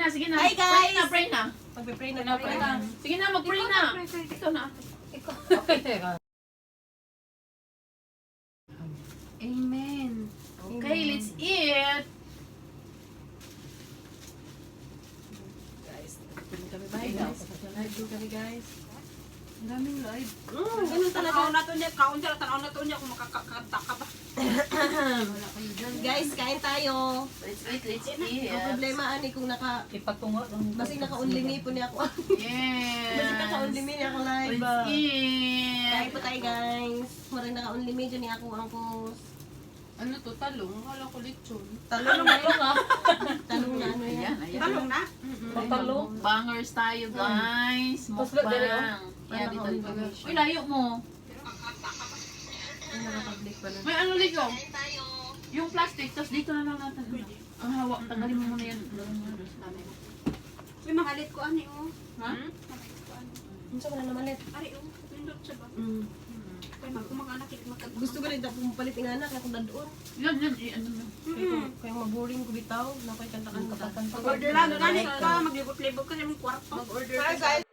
na, sige na. Hi, guys! Pray na. Magpe-pray na Pray na. Sige na, mag-pray na. Ikaw na. Okay, teka. Amen. Okay, let's eat. Guys, kami bye guys. Live kami guys. Ang daming live. Ganun talaga. Kaon sila, tanaw na to niya kung makakanta ka ba. Wala kayo dyan. Guys, kain tayo. Let's eat. Ang problema ani kung Ipatungo. basig naka-only me po niya ako. Yes. Basig naka-only me niya ako live. Let's eat. Kain po tayo guys. Murang naka-only me dyan niya ako ang post. Ano to, talong? Wala ko lechon. Talong na yun ha. Talong na ano yan. Ayan. Talong na? Talong. Bangers tayo, guys. Mukbang. Yan, dito. Uy, layo mo. Ay, naka-public pala. May ano ligo? Yung plastic, tapos dito na lang natin. Ang hawak, tanggalin mo muna yan. May mahalit ko ani oh. Ha? Mahalit ko ani. Ano sa na namalit? Ari oh, pindot siya ba? Kaya mag-anak magkag. Gusto ko rin pumapalit ng anak kaya kung nandoon. Yan, ano na. Kaya maboring ko bitaw. Nakoy kanta-kanta. Mag-order lang, ganit ka, maglibot-libot ka sa mong kwarto. Mag-order ka guys.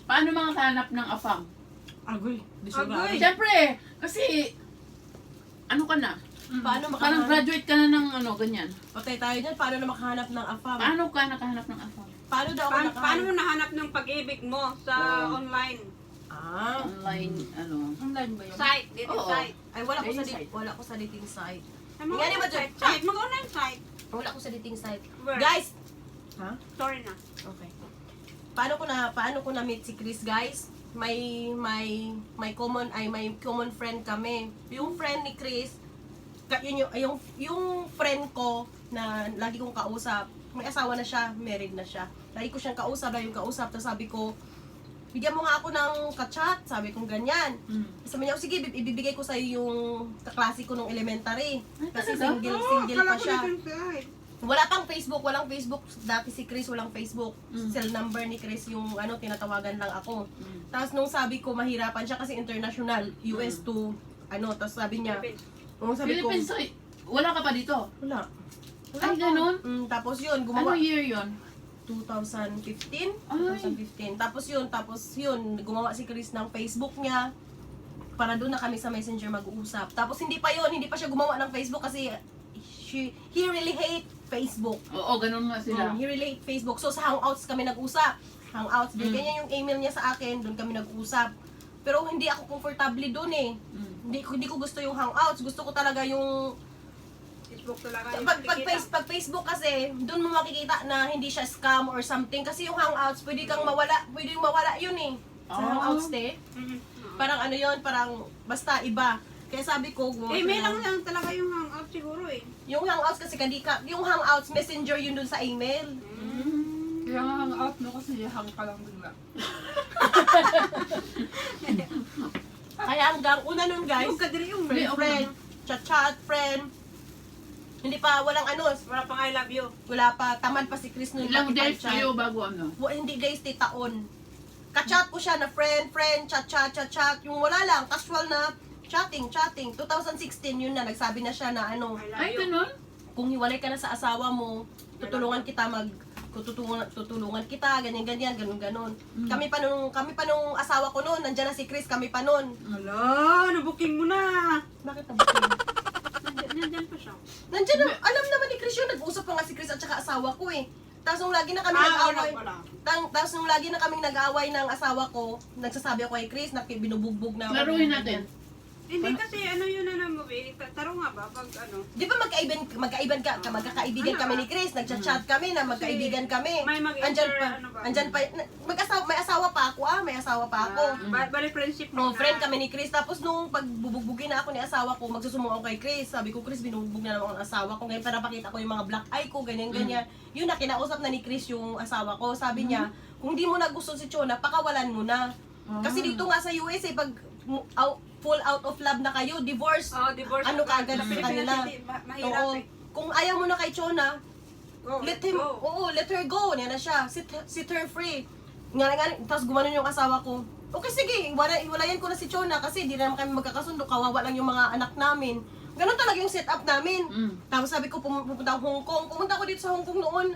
Paano mga hanap ng afam? Agoy. Agoy. Siyempre, kasi, ano ka na? Paano Parang makahanap? graduate ka na ng ano, ganyan. Patay tayo dyan. Paano na makahanap ng AFAM? Paano ka nakahanap ng afam? Paano daw ako Paano nakahanap? mo nahanap ng pag-ibig mo sa Oh. online Online, ano. Online ba yun? Site, dating Oo. site. Ay, wala ko sa Dating site. wala ko sa dating site. Ay, mga Nga ni ba, online site, mag-online site. Wala ko sa dating site. Where? Guys! Ha? Sorry na. Okay. Paano ko na meet si Chris, guys? May common friend kami. Yung friend ni Chris, yung friend ko na lagi kong kausap, may asawa na siya, married na siya. Lagi ko siyang kausap, tapos sabi ko, bigyan mo nga ako ng ka-chat, sabi kong ganyan. Sabi niya, sige, ibibigay ko sa yung kaklase ko nung elementary. Kasi single pa siya. Wala pang Facebook, walang Facebook. Dati si Chris walang Facebook. Cell number ni Chris yung tinatawagan lang ako. Tapos nung sabi ko mahirapan siya kasi international, US to tapos sabi niya, sabi ko, Philippines, ay, wala ka pa dito? wala. Ay, ganun? Tapos yun, Ano gumawa. year yon? 2015? Ay. 2015. Tapos yun, gumawa si Chris ng Facebook niya. Para doon na kami sa Messenger mag-uusap. Tapos hindi pa siya gumawa ng Facebook kasi he really hate Facebook. Oo, ganun nga sila. He really hate Facebook. So sa Hangouts kami nag-usap. Hangouts, ganyan yung email niya sa akin, doon kami nag-usap. Pero hindi ako comfortable doon eh. Hindi ko gusto yung Hangouts. Gusto ko talaga yung Facebook talaga yung pag Facebook kasi, doon mo makikita na hindi siya scam or something. Kasi yung Hangouts, pwede mawala yun eh. Sa Hangouts eh. Parang ano yun, parang basta iba. Kaya sabi ko, email lang talaga yung hangout siguro eh. yung Hangouts kasi yung Hangouts, messenger yun dun sa email. Kaya nga hang-out mo kasi hang ka lang bigla. Kaya hanggang una nun guys, Yung kadiri yung friend, chat, friend. Hindi pa, walang wala pang I love you. wala pa, tamad pa si Chris nun. Ilang pakipag days chat. kayo bago ano? Hindi guys, taon. Ka-chat ko siya na friend, chat. Yung wala lang, casual na chatting. 2016 yun na, nagsabi na siya na I love Ay, you. ganun? kung hiwalay ka na sa asawa mo, tutulungan kita ganyan, ganun. Kami pa nung asawa ko noon, nandiyan na si Chris, kami pa noon. Hala, nabuking mo na. Bakit nabutin? Nandyan pa siya. Nandiyan na, alam naman ni Chris yun, nag-usap pa nga si Chris at saka asawa ko eh. Tapos nung lagi na kami nag-away, tapos nung lagi na kaming nag-away ng asawa ko, nagsasabi ako kay Chris na binubugbog na ako. Laruin natin. Hindi kasi ano yun na movie. Taro nga ba pag ano. Di ba magkakaibigan kami ni Chris, nagchat-chat kami na magkaibigan kami. May Andyan pa, may asawa pa ako Bali friendship No, friend kami ni Chris. Tapos nung pagbubugbugin na ako ni asawa ko, magsusumbong ako kay Chris. Sabi ko, Chris, binubugbog na naman ang asawa ko. Ngayon para pakita ko yung mga black eye ko, ganyan. Yun na, kinausap na ni Chris yung asawa ko. Sabi niya, kung di mo na gusto si Chona, pakawalan mo na. Kasi dito nga sa US, pag full out of love na kayo, divorce, divorce. ano kaagad sa kanila. Mahirap Oo. eh. Kung ayaw mo na kay Chona, Go, let him, go. let her go. Niya na siya. Set her free. Tapos gumanon yung asawa ko. Okay, sige, iwalayan ko na si Chona kasi di na naman kami magkakasundo, kawawa lang yung mga anak namin. Ganun talaga yung setup namin. Tapos sabi ko, pupunta ako Hong Kong. Pumunta ako dito sa Hong Kong noon.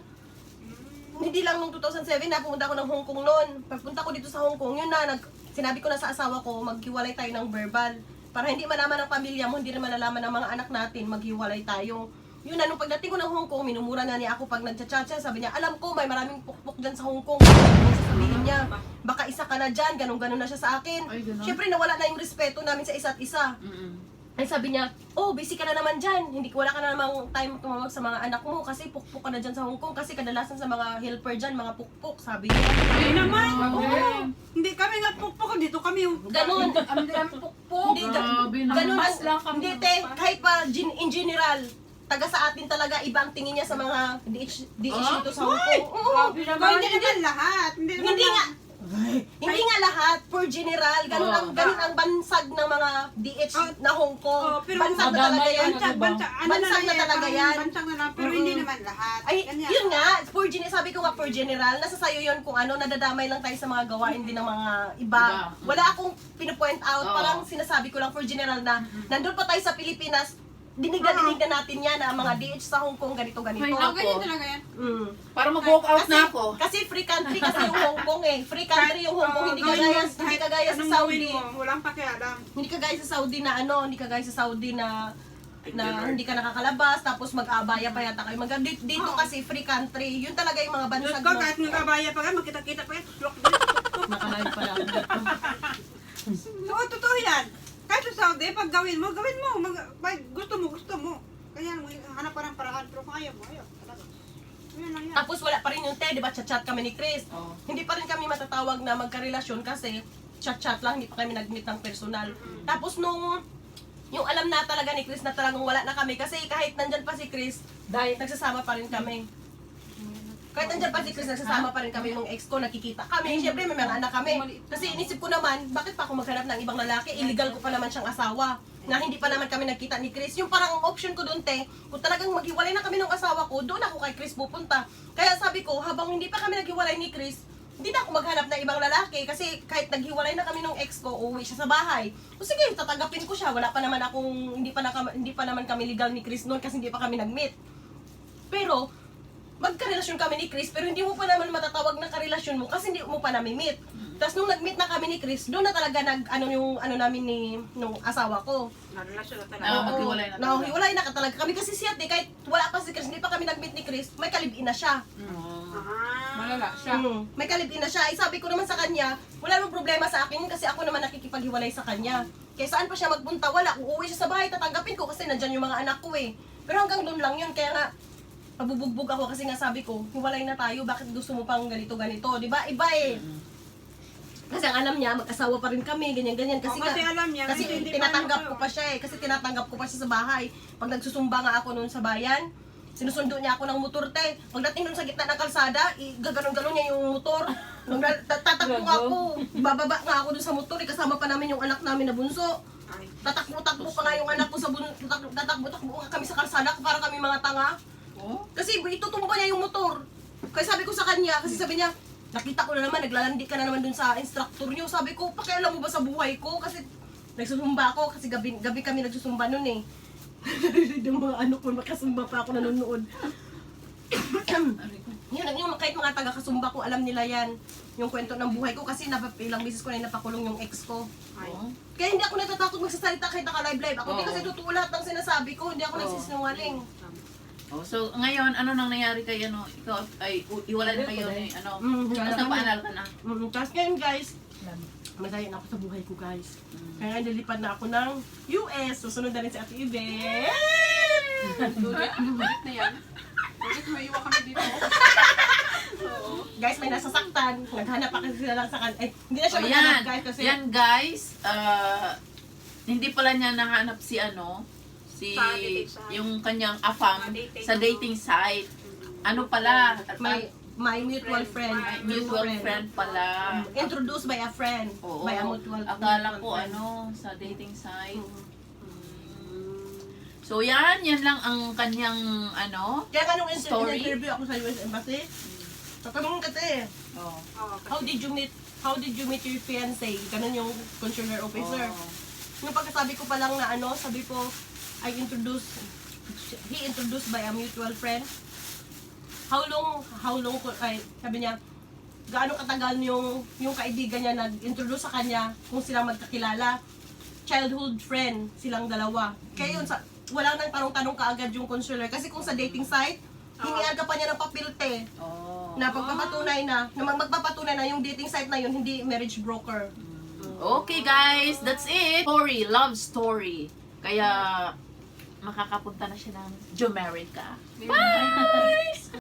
Hindi lang nung 2007 na pumunta ako ng Hong Kong noon. Pagpunta ko dito sa Hong Kong, yun na, sinabi ko na sa asawa ko, maghiwalay tayo ng verbal. Para hindi malaman ng pamilya mo, hindi rin malalaman ng mga anak natin, maghiwalay tayo. Yun na, nung pagdating ko ng Hong Kong, minumura na niya ako pag nagchat-chat siya. Sabi niya, alam ko, may maraming pukpuk dyan sa Hong Kong. Sabihin niya, baka isa ka na dyan, ganun-ganun na siya sa akin. Ay, ganun? Siyempre, nawala na yung respeto namin sa isa't isa. Ay sabi niya, oh, busy ka na naman dyan. Wala ka na namang time tumawag sa mga anak mo kasi pukpuk ka na dyan sa Hong Kong. Kasi kadalasan sa mga helper dyan, mga pukpuk, sabi niya. Hindi naman. Oo. Hindi kami nga pukpuk dito kami. Ganun. Ang dami pukpuk. Hindi, Grabe na. ganun Mas lang kami Hindi, ng te, pas. kahit pa in general, taga sa atin talaga, ibang tingin niya sa mga DH dito sa Hong Kong. Oo. Grabe naman. Hindi naman lahat. Hindi naman Hindi nga, lahat. hindi nga lahat, for general, ganun ang bansag ng mga DH na Hong Kong. Oh, pero Bansag na talaga yan. Bansag na Bansag na talaga yan. Bansag na lang, pero hindi naman lahat. Ay, Ganyan. yun nga, sabi ko nga for general, nasa sayo yun kung ano, nadadamay lang tayo sa mga gawain din ng mga iba. Wala akong pinupoint out, Oo. parang sinasabi ko lang for general na nandun pa tayo sa Pilipinas, dinig na natin yan na ang mga DH sa Hong Kong, ganito. Ay, Oh, Ako. ganyan talaga yan. Para mag-walk out na ako. Kasi free country kasi yung Hong Kong eh. Free country yung Hong Kong, hindi kagaya sa Anong Saudi. gawin mo, walang pakialam. Hindi kagaya sa Saudi na hindi kagaya sa Saudi na hindi ka nakakalabas, tapos mag-abaya pa yata kayo. Dito kasi free country, yun talaga yung mga Diyos bansag ko, mo. kahit nagkabaya pa kayo, magkita-kita pa yan. Tuslok din. Nakalive pala. Oo, totoo yan. Kahit sa Saudi, pag gawin mo. Gusto mo. Kaya mo, hanap pa ng paraan. Pero kung ayaw mo, ayaw. Talaga. Yun lang yan. Tapos wala pa rin yung di ba, chat-chat kami ni Chris. Oo. Hindi pa rin kami matatawag na magkarelasyon kasi chat-chat lang, hindi pa kami nag-meet ng personal. Tapos nung yung alam na talaga ni Chris na talagang wala na kami kasi kahit nandyan pa si Chris, nagsasama pa rin kami. Kahit nandyan pa si Chris, nagsasama pa rin kami ng ex ko, nakikita kami. Siyempre may mga anak kami. Kasi inisip ko naman, bakit pa ako maghanap ng ibang lalaki? Illegal ko pa naman siyang asawa. Na hindi pa naman kami nagkita ni Chris. Yung parang option ko doon, te, kung talagang maghiwalay na kami ng asawa ko, doon ako kay Chris pupunta. Kaya sabi ko, habang hindi pa kami naghiwalay ni Chris, hindi na ako maghanap ng ibang lalaki kasi kahit naghiwalay na kami ng ex ko, uuwi siya sa bahay. O sige, tatanggapin ko siya. Wala pa naman akong, hindi pa naman kami legal ni Chris noon kasi hindi pa kami nag-meet. Pero, magkarelasyon kami ni Chris, pero hindi mo pa naman matatawag na karelasyon mo kasi hindi mo pa nami-meet. Tapos nung nag-meet na kami ni Chris, doon na talaga namin nung asawa ko. Narelasyon na talaga. Maghiwalay na talaga. Hiwalay na talaga kami kasi siya, kahit wala pa si Chris, hindi pa kami nag-meet ni Chris, may kalibin na siya. Malala siya. May kalibin na siya. Ay sabi ko naman sa kanya, wala namang problema sa akin kasi ako naman nakikipaghiwalay sa kanya. Kaya saan pa siya magpunta? Wala. Uuwi siya sa bahay, tatanggapin ko kasi nandyan yung mga anak ko eh. Pero hanggang doon lang yun. Kaya nga, pabubugbog ako kasi nga sabi ko, hiwalay na tayo, bakit gusto mo pang ganito-ganito? Di ba? Iba eh. Kasi ang alam niya, mag-asawa pa rin kami, ganyan-ganyan. Kasi, Kasi alam niya, kasi hindi tinatanggap paano ko pa siya eh. Kasi tinatanggap ko pa siya sa bahay. Pag nagsusumba nga ako noon sa bayan, sinusundo niya ako ng motor, te. Pagdating doon sa gitna ng kalsada, gaganon-ganon niya yung motor. Tatakbo nga ako. Bababa nga ako doon sa motor, kasama pa namin yung anak namin na bunso. Ay. Tatakbo-takbo pa nga yung anak ko sa tatakbo-takbo kami sa kalsada para kami mga tanga. Oh? Kasi itutumba niya yung motor. Kaya sabi ko sa kanya, kasi sabi niya, nakita ko na naman, naglalandi ka na naman dun sa instructor niyo. Sabi ko, pakialam mo ba sa buhay ko? Kasi nagsusumba ako, kasi gabi kami nagsusumba nun eh. Yung mga ano ko, makasumba pa ako nanonood. Yun, kahit mga taga-kasumba ko, alam nila yan. Yung kwento ng buhay ko, kasi ilang beses ko na napakulong yung ex ko. Ay. Kaya hindi ako natatakot magsasalita kahit naka-live. Ako hindi kasi totoo lahat ng sinasabi ko, hindi ako nagsisinungaling. Oh, so ngayon, ano nang nangyari kay ano? Ikaw ay iwalay na kayo ni ano? Tapos napaanal ka na. Tapos ngayon guys, masaya na ako sa buhay ko guys. Kaya nga nilipad na ako ng US. Susunod na rin si Ate Ibe. Ulit na yan. Ulit maiwan kami dito. Guys, may nasasaktan. Naghanap pa kasi sila lang sa kanya. Hindi na siya Oh, maghanap guys kasi Yan guys, hindi pala niya nahanap si Sa dating site. yung kanyang afam Dating. sa dating site. Ano pala? my mutual friend. Mutual friend pala. Introduced by a friend. Oo. By a mutual Akala ko friend. sa dating site. So yan lang ang kanyang Kaya nga nung Story? interview ako sa US Embassy, tatanungin ka te, Oh. Oo, how did you meet how did you meet your fiancé? Ganun yung consular officer. Oh. Nung pagkasabi ko pa lang na ano, sabi ko, he introduced by a mutual friend. How long, sabi niya, gaano katagal yung kaibigan niya nag-introduce sa kanya kung silang magkakilala. Childhood friend silang dalawa. Kaya yun, wala nang tanong-tanong kaagad yung consular. Kasi kung sa dating site, hinihan ka pa niya ng papilte Oh. na pagpapatunay na magpapatunay na yung dating site na yun, hindi marriage broker. Okay guys, that's it. Story, love story. Kaya makakapunta na siya ng Jomerica. Bye!